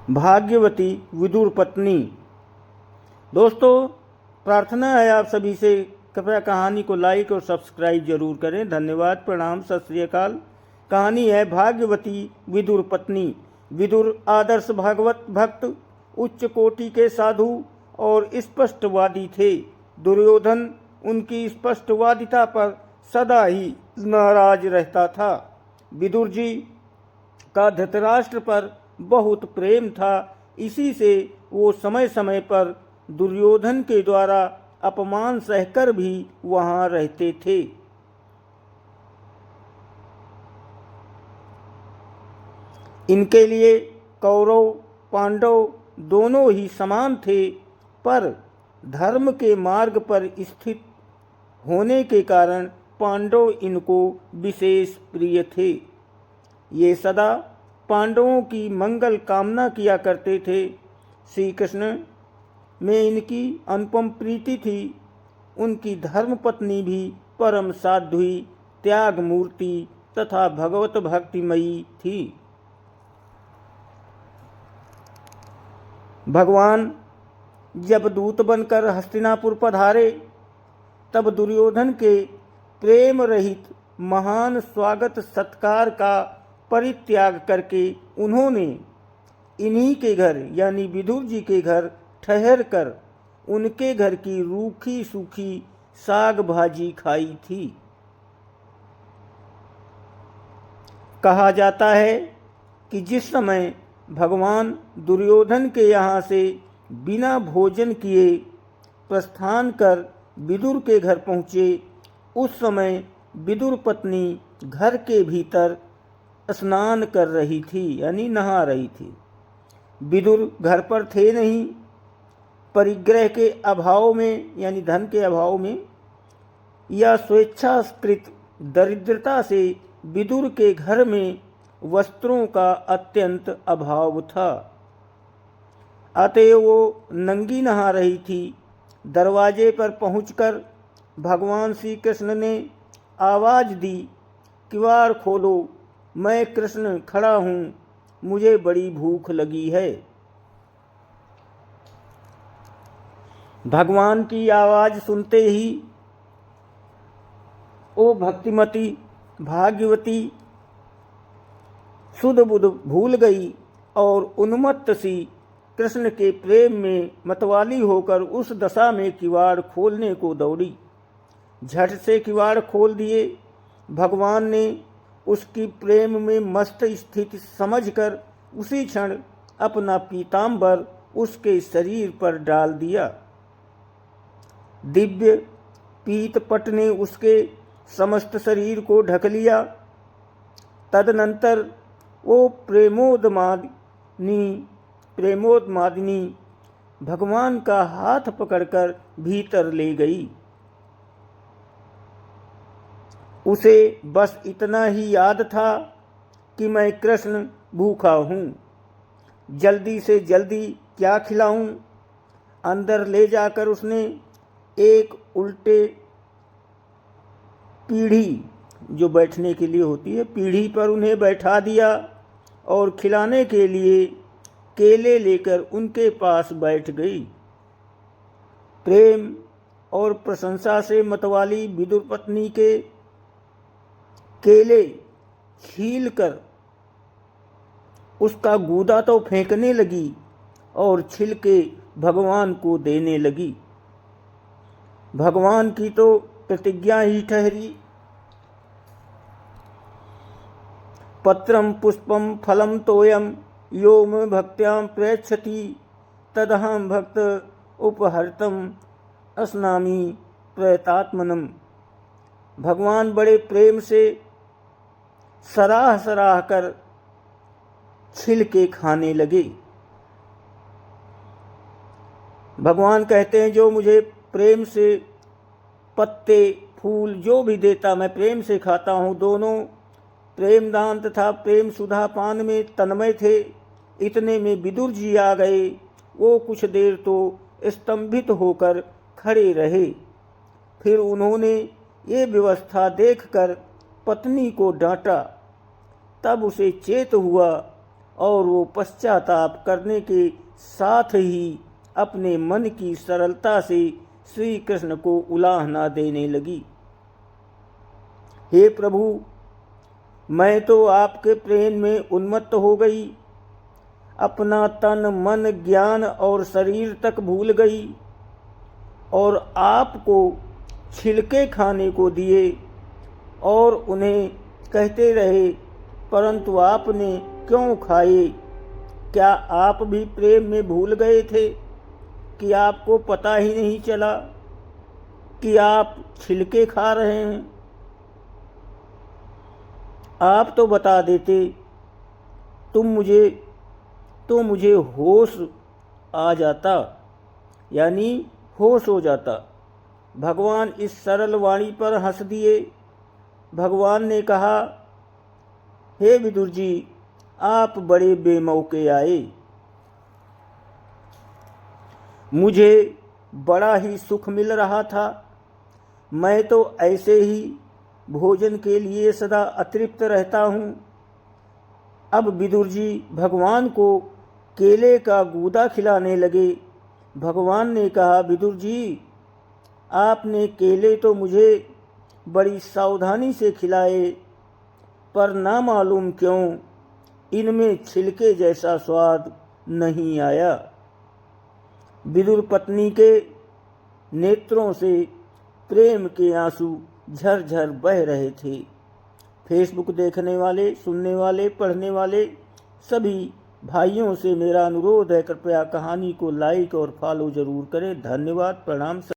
भाग्यवती विदुर पत्नी। दोस्तों, प्रार्थना है आप सभी से, कृपया कहानी को लाइक और सब्सक्राइब जरूर करें। धन्यवाद, प्रणाम, सत श्री अकाल। कहानी है भाग्यवती विदुर पत्नी। विदुर आदर्श भागवत भक्त, उच्च कोटि के साधु और स्पष्टवादी थे। दुर्योधन उनकी स्पष्टवादिता पर सदा ही नाराज रहता था। विदुर जी का धृतराष्ट्र पर बहुत प्रेम था, इसी से वो समय समय पर दुर्योधन के द्वारा अपमान सहकर भी वहां रहते थे। इनके लिए कौरव पांडव दोनों ही समान थे, पर धर्म के मार्ग पर स्थित होने के कारण पांडव इनको विशेष प्रिय थे। ये सदा पांडवों की मंगल कामना किया करते थे। श्री कृष्ण में इनकी अनुपम प्रीति थी। उनकी धर्मपत्नी भी परम साध्वी, त्याग मूर्ति तथा भगवत भक्तिमयी थी। भगवान जब दूत बनकर हस्तिनापुर पधारे, तब दुर्योधन के प्रेम रहित महान स्वागत सत्कार का परित्याग करके उन्होंने इन्हीं के घर यानी विदुर जी के घर ठहर कर उनके घर की रूखी सूखी साग भाजी खाई थी। कहा जाता है कि जिस समय भगवान दुर्योधन के यहाँ से बिना भोजन किए प्रस्थान कर विदुर के घर पहुँचे, उस समय विदुर पत्नी घर के भीतर स्नान कर रही थी यानी नहा रही थी। विदुर घर पर थे नहीं। परिग्रह के अभाव में यानी धन के अभाव में या स्वेच्छाकृत दरिद्रता से विदुर के घर में वस्त्रों का अत्यंत अभाव था। अतएव वो नंगी नहा रही थी। दरवाजे पर पहुंचकर भगवान श्री कृष्ण ने आवाज दी, किवाड़ खोलो, मैं कृष्ण खड़ा हूँ, मुझे बड़ी भूख लगी है। भगवान की आवाज सुनते ही ओ भक्तिमती भाग्यवती सुध बुध भूल गई और उन्मत्त सी कृष्ण के प्रेम में मतवाली होकर उस दशा में किवाड़ खोलने को दौड़ी। झट से किवाड़ खोल दिए। भगवान ने उसकी प्रेम में मस्त स्थिति समझकर उसी क्षण अपना पीताम्बर उसके शरीर पर डाल दिया। दिव्य पीतपट ने उसके समस्त शरीर को ढक लिया। तदनंतर वो प्रेमोन्मादिनी भगवान का हाथ पकड़कर भीतर ले गई। उसे बस इतना ही याद था कि मैं कृष्ण भूखा हूँ, जल्दी से जल्दी क्या खिलाऊं। अंदर ले जाकर उसने एक उल्टे पीढ़ी जो बैठने के लिए होती है, पीढ़ी पर उन्हें बैठा दिया और खिलाने के लिए केले लेकर उनके पास बैठ गई। प्रेम और प्रशंसा से मतवाली विदुर पत्नी के केले छीलकर उसका गूदा तो फेंकने लगी और छिलके भगवान को देने लगी। भगवान की तो प्रतिज्ञा ही ठहरी, पत्रम पुष्पम फलम तोयम यो मे भक्त्याम प्रेक्षति तदहम भक्त उपहर्तम अस्नामी प्रयतात्मनम। भगवान बड़े प्रेम से सराह सराह कर छिल के खाने लगे। भगवान कहते हैं, जो मुझे प्रेम से पत्ते फूल जो भी देता मैं प्रेम से खाता हूँ। दोनों प्रेमदान तथा प्रेम सुधा पान में तन्मय थे। इतने में विदुर जी आ गए। वो कुछ देर तो स्तंभित होकर खड़े रहे, फिर उन्होंने ये व्यवस्था देखकर पत्नी को डांटा। तब उसे चेत हुआ और वो पश्चाताप करने के साथ ही अपने मन की सरलता से श्री कृष्ण को उलाहना देने लगी। हे प्रभु, मैं तो आपके प्रेम में उन्मत्त हो गई, अपना तन मन ज्ञान और शरीर तक भूल गई और आपको छिलके खाने को दिए और उन्हें कहते रहे, परंतु आपने क्यों खाए? क्या आप भी प्रेम में भूल गए थे कि आपको पता ही नहीं चला कि आप छिलके खा रहे हैं? आप तो बता देते तो मुझे होश आ जाता, यानी होश हो जाता। भगवान इस सरल वाणी पर हंस दिए। भगवान ने कहा, हे विदुर जी, आप बड़े बेमौके आए। मुझे बड़ा ही सुख मिल रहा था। मैं तो ऐसे ही भोजन के लिए सदा अतृप्त रहता हूँ। अब विदुर जी भगवान को केले का गूदा खिलाने लगे। भगवान ने कहा, विदुर जी, आपने केले तो मुझे बड़ी सावधानी से खिलाए, पर ना मालूम क्यों इनमें छिलके जैसा स्वाद नहीं आया। विदुर पत्नी के नेत्रों से प्रेम के आंसू झरझर बह रहे थे। फेसबुक देखने वाले, सुनने वाले, पढ़ने वाले सभी भाइयों से मेरा अनुरोध है, कृपया कहानी को लाइक और फॉलो ज़रूर करें। धन्यवाद, प्रणाम।